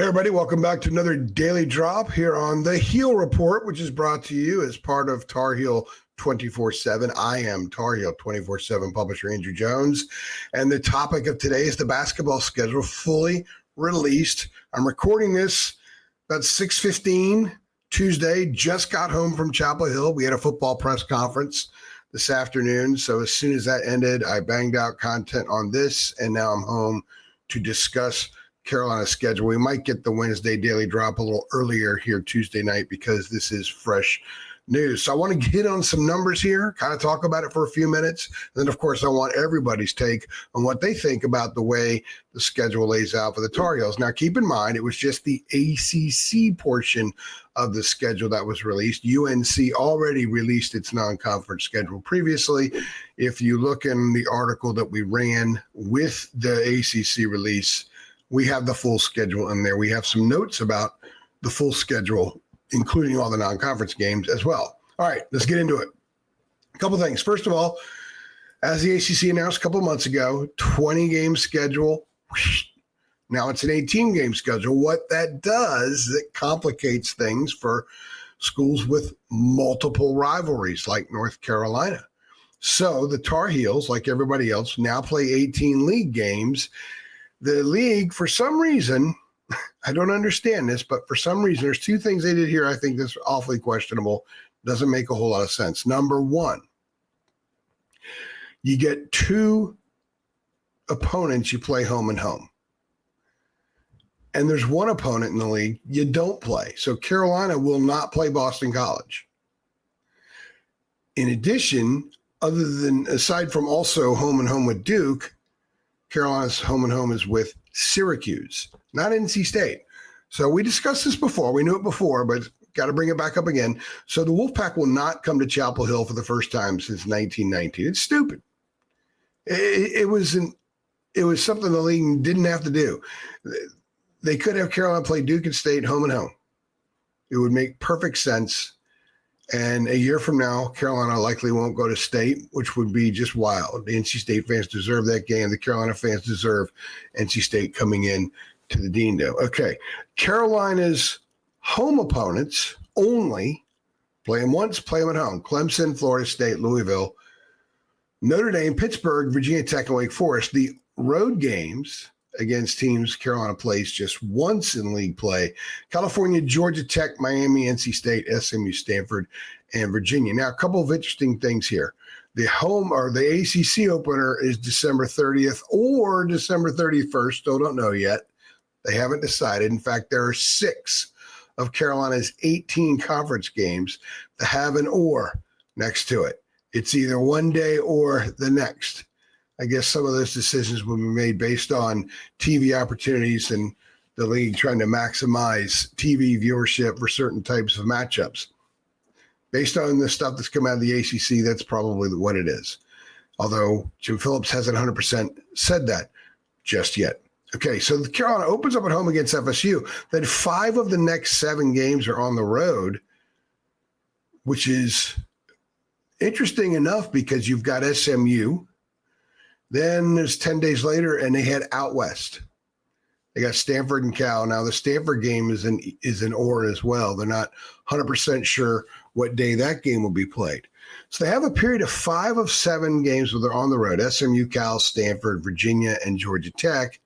Hey, everybody, welcome back to another daily drop here on the Heel Report, which is brought to you as part of Tar Heel 24/7. I am Tar Heel 24/7 publisher Andrew Jones, and the topic of today is the basketball schedule fully released. I'm recording this about 6:15 Tuesday, just got home from Chapel Hill. We had a football press conference this afternoon, so as soon as that ended, I banged out content on this, and now I'm home to discuss Carolina's schedule. We might get the Wednesday daily drop a little earlier here Tuesday night because this is fresh news. So I want to get on some numbers here, kind of talk about it for a few minutes. And then, of course, I want everybody's take on what they think about the way the schedule lays out for the Tar Heels. Now, keep in mind, it was just the ACC portion of the schedule that was released. UNC already released its non-conference schedule previously. If you look in the article that we ran with the ACC release, we have the full schedule in there. We have some notes about the full schedule, including all the non-conference games as well. All right, let's get into it. A couple things. First of all, as the ACC announced a couple of months ago, 20-game schedule. Now it's an 18-game schedule. What that does is it complicates things for schools with multiple rivalries like North Carolina. So the Tar Heels, like everybody else, now play 18 league games. The league, for some reason, I don't understand this, but for some reason, there's two things they did here I think that's awfully questionable. Doesn't make a whole lot of sense. Number one, you get two opponents you play home and home. And there's one opponent in the league you don't play. So Carolina will not play Boston College. In addition, aside from also home and home with Duke, Carolina's home and home is with Syracuse, not NC State. So we discussed this before. We knew it before, but got to bring it back up again. So the Wolfpack will not come to Chapel Hill for the first time since 1919. It's stupid. It was something the league didn't have to do. They could have Carolina play Duke and State home and home. It would make perfect sense. And a year from now, Carolina likely won't go to state, which would be just wild. The NC State fans deserve that game. The Carolina fans deserve NC State coming in to the Dean-Dome. Okay, Carolina's home opponents only play them once, play them at home. Clemson, Florida State, Louisville, Notre Dame, Pittsburgh, Virginia Tech, and Wake Forest. The road games against teams Carolina plays just once in league play: California, Georgia Tech, Miami, NC State, SMU, Stanford, and Virginia. Now, a couple of interesting things here. The home or the ACC opener is December 30th or December 31st. Still don't know yet. They haven't decided. In fact, there are 6 of Carolina's 18 conference games that have an or next to it. It's either one day or the next. I guess some of those decisions will be made based on TV opportunities and the league trying to maximize TV viewership for certain types of matchups. Based on the stuff that's come out of the ACC, that's probably what it is. Although Jim Phillips hasn't 100% said that just yet. Okay, so the Carolina opens up at home against FSU. Then 5 of the next 7 games are on the road, which is interesting enough because you've got SMU. Then there's 10 days later, and they head out west. They got Stanford and Cal. Now, the Stanford game is an or as well. They're not 100% sure what day that game will be played. So they have a period of 5 of 7 games where they're on the road: SMU, Cal, Stanford, Virginia, and Georgia Tech.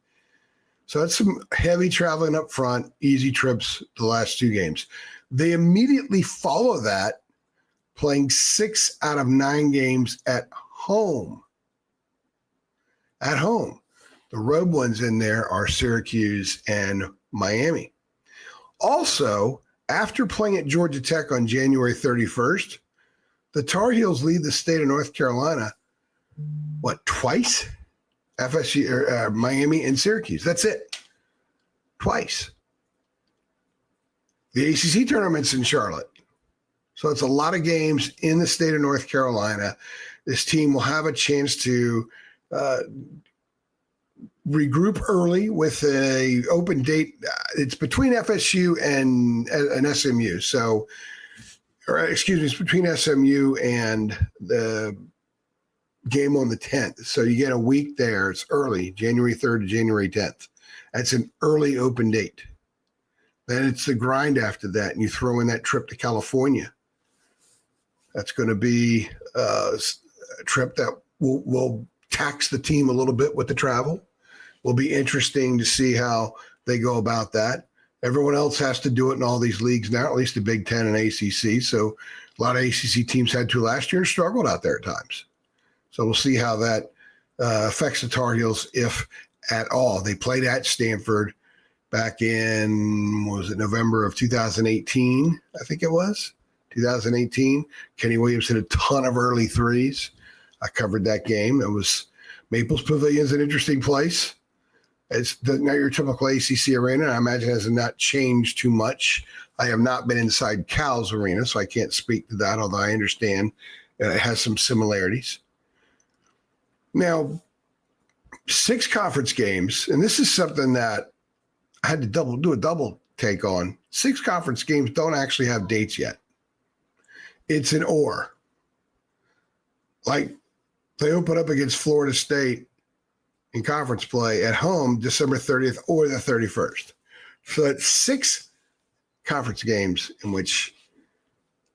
So that's some heavy traveling up front, easy trips the last 2 games. They immediately follow that playing 6 out of 9 games at home. At home. The road ones in there are Syracuse and Miami. Also, after playing at Georgia Tech on January 31st, the Tar Heels leave the state of North Carolina, twice? FSU, Miami, and Syracuse. That's it. Twice. The ACC tournament's in Charlotte. So it's a lot of games in the state of North Carolina. This team will have a chance to regroup early with a open date. It's between FSU and SMU. So, it's between SMU and the game on the 10th. So you get a week there. It's early, January 3rd to January 10th. That's an early open date. Then it's the grind after that, and you throw in that trip to California. That's going to be a trip that will tax the team a little bit with the travel. Will be interesting to see how they go about that. Everyone else has to do it in all these leagues now, at least the Big Ten and ACC. So a lot of ACC teams had to last year and struggled out there at times. So we'll see how that affects the Tar Heels, if at all. They played at Stanford back in, what was it, November of 2018, I think it was, 2018. Kenny Williams hit a ton of early threes. I covered that game. It was Maples Pavilion's an interesting place. It's not your typical ACC arena. I imagine it has not changed too much. I have not been inside Cal's arena, so I can't speak to that, although I understand it has some similarities. Now, 6 conference games, and this is something that I had to do a double take on. 6 conference games don't actually have dates yet. It's an or. Like, they open up against Florida State in conference play at home December 30th or the 31st. So that's 6 conference games in which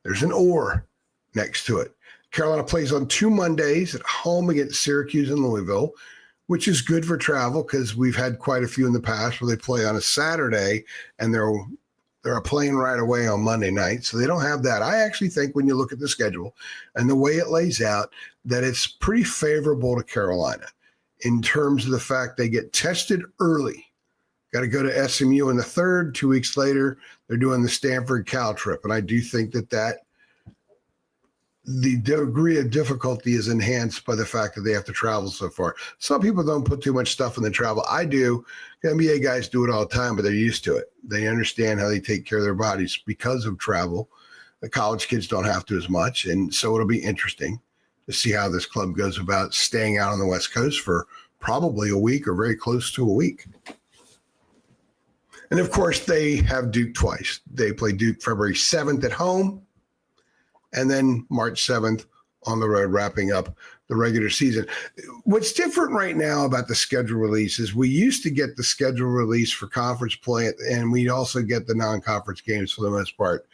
there's an or next to it. Carolina plays on 2 Mondays at home against Syracuse and Louisville, which is good for travel because we've had quite a few in the past where they play on a Saturday and they're playing right away on Monday night. So they don't have that. I actually think when you look at the schedule and the way it lays out, that it's pretty favorable to Carolina in terms of the fact they get tested early. Got to go to SMU in the 3rd. 2 weeks later, they're doing the Stanford Cal trip. And I do think that the degree of difficulty is enhanced by the fact that they have to travel so far. Some people don't put too much stuff in the travel. I do. NBA guys do it all the time, but they're used to it. They understand how they take care of their bodies because of travel. The college kids don't have to as much. And so it'll be interesting to see how this club goes about staying out on the West Coast for probably a week or very close to a week. And, of course, they have Duke twice. They play Duke February 7th at home and then March 7th on the road, wrapping up the regular season. What's different right now about the schedule release is we used to get the schedule release for conference play, and we'd also get the non-conference games for the most part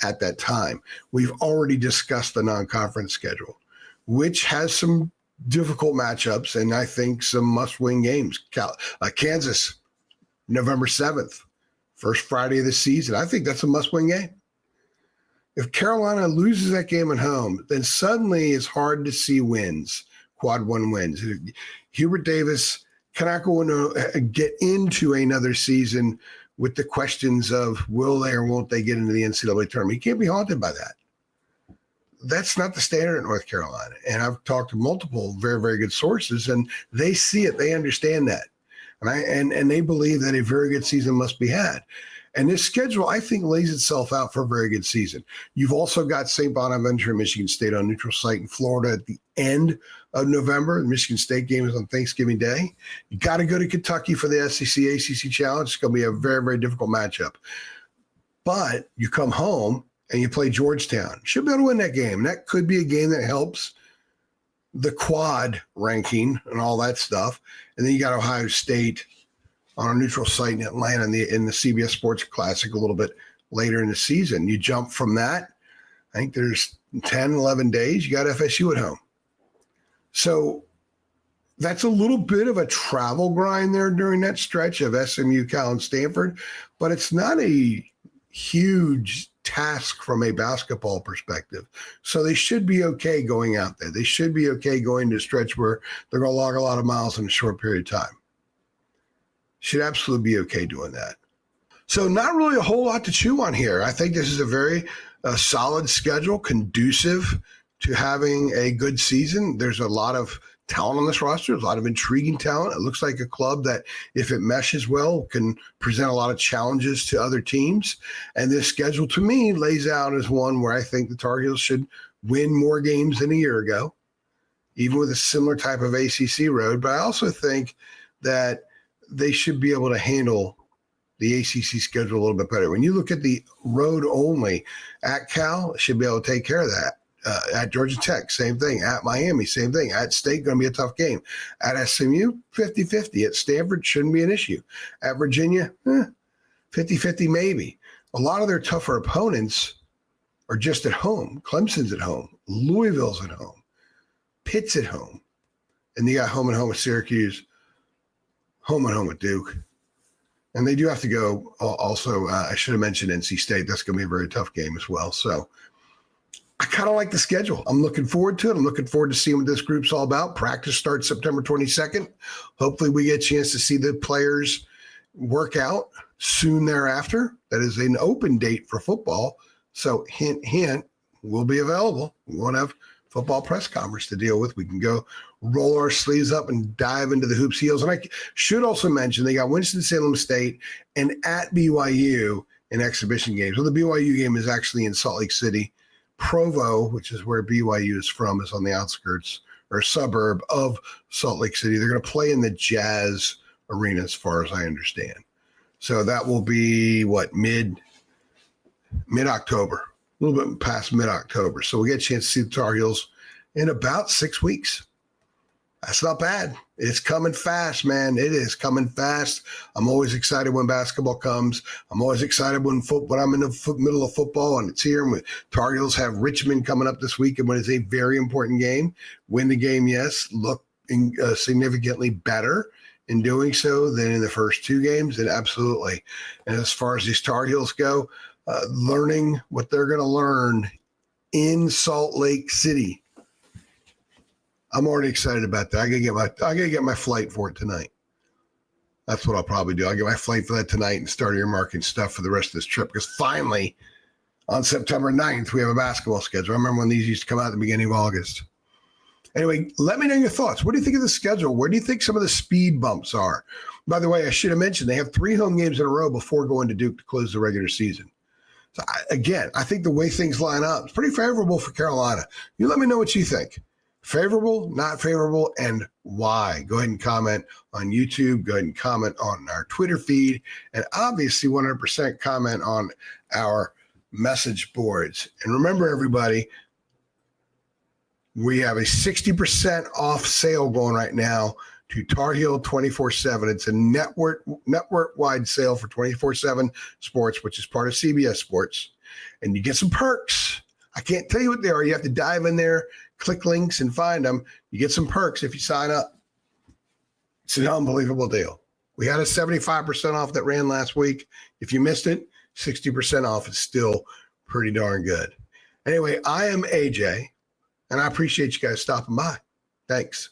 at that time. We've already discussed the non-conference schedule, which has some difficult matchups and I think some must-win games. Kansas, November 7th, first Friday of the season. I think that's a must-win game. If Carolina loses that game at home, then suddenly it's hard to see wins, quad 1 wins. Hubert Davis cannot go get into another season with the questions of will they or won't they get into the NCAA tournament. He can't be haunted by that. That's not the standard at North Carolina. And I've talked to multiple very, very good sources, and they see it. They understand that. And they believe that a very good season must be had. And this schedule, I think, lays itself out for a very good season. You've also got St. Bonaventure and Michigan State on neutral site in Florida at the end of November. The Michigan State game is on Thanksgiving Day. You got to go to Kentucky for the SEC ACC Challenge. It's going to be a very, very difficult matchup. But you come home and you play Georgetown. Should be able to win that game. That could be a game that helps the quad ranking and all that stuff. And then you got Ohio State on a neutral site in Atlanta in the CBS Sports Classic a little bit later in the season. You jump from that, I think there's 10, 11 days, you got FSU at home. So that's a little bit of a travel grind there during that stretch of SMU, Cal, and Stanford, but it's not a huge task from a basketball perspective. So they should be okay going out there. They should be okay going to a stretch where they're going to log a lot of miles in a short period of time. Should absolutely be okay doing that. So not really a whole lot to chew on here. I think this is a very solid schedule, conducive to having a good season. There's a lot of talent on this roster. There's a lot of intriguing talent. It looks like a club that, if it meshes well, can present a lot of challenges to other teams. And this schedule, to me, lays out as one where I think the Tar Heels should win more games than a year ago, even with a similar type of ACC road. But I also think that they should be able to handle the ACC schedule a little bit better. When you look at the road only, at Cal, should be able to take care of that. At Georgia Tech, same thing. At Miami, same thing. At State, going to be a tough game. At SMU, 50-50. At Stanford, shouldn't be an issue. At Virginia, 50-50 maybe. A lot of their tougher opponents are just at home. Clemson's at home. Louisville's at home. Pitt's at home. And you got home and home with Syracuse, home and home with Duke. And they do have to go also, I should have mentioned NC State. That's going to be a very tough game as well. So I kind of like the schedule. I'm looking forward to it. I'm looking forward to seeing what this group's all about. Practice starts September 22nd. Hopefully we get a chance to see the players work out soon thereafter. That is an open date for football. So hint, hint, we'll be available. We won't have football press conference to deal with. We can go roll our sleeves up and dive into the hoops heels. And I should also mention they got Winston-Salem State and at BYU in exhibition games. Well, the BYU game is actually in Salt Lake City. Provo, which is where BYU is from, is on the outskirts or suburb of Salt Lake City. They're going to play in the Jazz Arena as far as I understand. So that will be mid-October, a little bit past mid-October. So we'll get a chance to see the Tar Heels in about 6 weeks. That's not bad. It's coming fast, man. It is coming fast. I'm always excited when basketball comes. I'm always excited when I'm in the middle of football and it's here. And Tar Heels have Richmond coming up this week, and when it's a very important game. Win the game, yes. Look significantly better in doing so than in the first two games, and absolutely. And as far as these Tar Heels go, learning what they're going to learn in Salt Lake City, I'm already excited about that. I gotta get my flight for it tonight. That's what I'll probably do. I'll get my flight for that tonight and start earmarking stuff for the rest of this trip, because finally on September 9th, we have a basketball schedule. I remember when these used to come out at the beginning of August. Anyway, let me know your thoughts. What do you think of the schedule? Where do you think some of the speed bumps are? By the way, I should have mentioned they have 3 home games in a row before going to Duke to close the regular season. So I think the way things line up, it's pretty favorable for Carolina. You let me know what you think. Favorable, not favorable, and why? Go ahead and comment on YouTube. Go ahead and comment on our Twitter feed. And obviously 100% comment on our message boards. And remember, everybody, we have a 60% off sale going right now to Tar Heel 24/7. It's a network-wide sale for 24/7 Sports, which is part of CBS Sports. And you get some perks. I can't tell you what they are. You have to dive in there, click links, and find them. You get some perks if you sign up. It's an unbelievable deal. We had a 75% off that ran last week. If you missed it, 60% off is still pretty darn good. Anyway, I am AJ, and I appreciate you guys stopping by. Thanks.